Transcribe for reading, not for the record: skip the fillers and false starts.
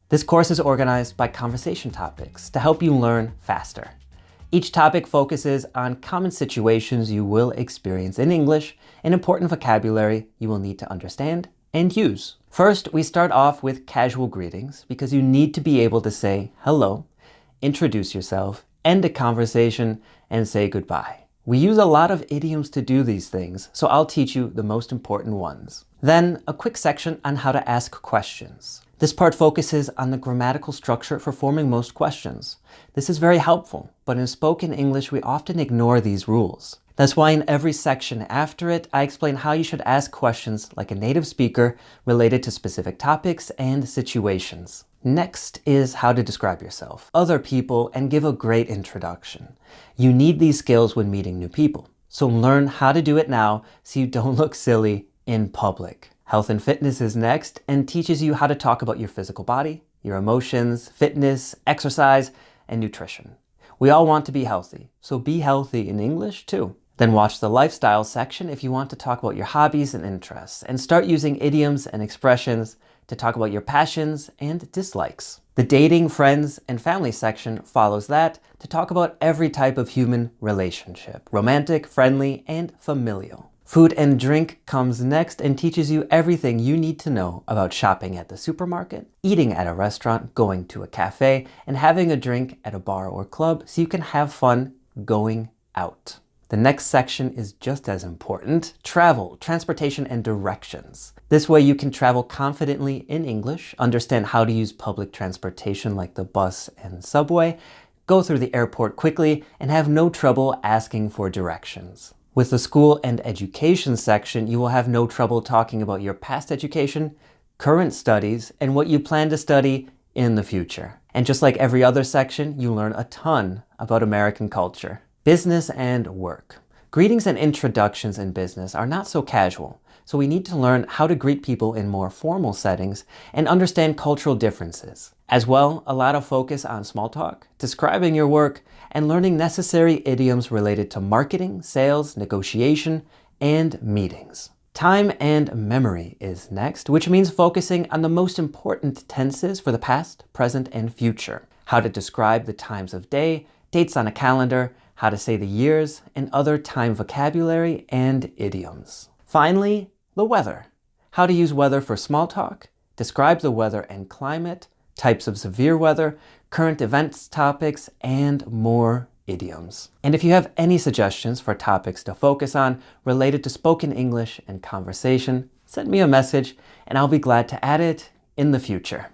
This course is organized by conversation topics to help you learn faster. Each topic focuses on common situations you will experience in English and important vocabulary you will need to understand and use. First, we start off with casual greetings because you need to be able to say hello, introduce yourself, end a conversation, and say goodbye. We use a lot of idioms to do these things, so I'll teach you the most important ones. Then, a quick section on how to ask questions. This part focuses on the grammatical structure for forming most questions. This is very helpful, but in spoken English, we often ignore these rules. That's why in every section after it, I explain how you should ask questions like a native speaker related to specific topics and situations. Next is how to describe yourself, other people, and give a great introduction. You need these skills when meeting new people, so learn how to do it now so you don't look silly in public. Health and fitness is next and teaches you how to talk about your physical body, your emotions, fitness, exercise, and nutrition. We all want to be healthy, so be healthy in English too. Then watch the lifestyle section if you want to talk about your hobbies and interests, and start using idioms and expressions to talk about your passions and dislikes. The dating, friends, and family section follows that to talk about every type of human relationship, romantic, friendly, and familial. Food and drink comes next and teaches you everything you need to know about shopping at the supermarket, eating at a restaurant, going to a cafe, and having a drink at a bar or club so you can have fun going out. The next section is just as important: travel, transportation, and directions. This way you can travel confidently in English, understand how to use public transportation like the bus and subway, go through the airport quickly, and have no trouble asking for directions. With the school and education section, you will have no trouble talking about your past education, current studies, and what you plan to study in the future. And just like every other section, you learn a ton about American culture. Business and work. Greetings and introductions in business are not so casual, so we need to learn how to greet people in more formal settings and understand cultural differences. As well, a lot of focus on small talk, describing your work, and learning necessary idioms related to marketing, sales, negotiation, and meetings. Time and memory is next, which means focusing on the most important tenses for the past, present, and future. How to describe the times of day, dates on a calendar, how to say the years, and other time vocabulary and idioms. Finally, the weather. How to use weather for small talk, describe the weather and climate, types of severe weather, current events topics, and more idioms. And if you have any suggestions for topics to focus on related to spoken English and conversation, send me a message and I'll be glad to add it in the future.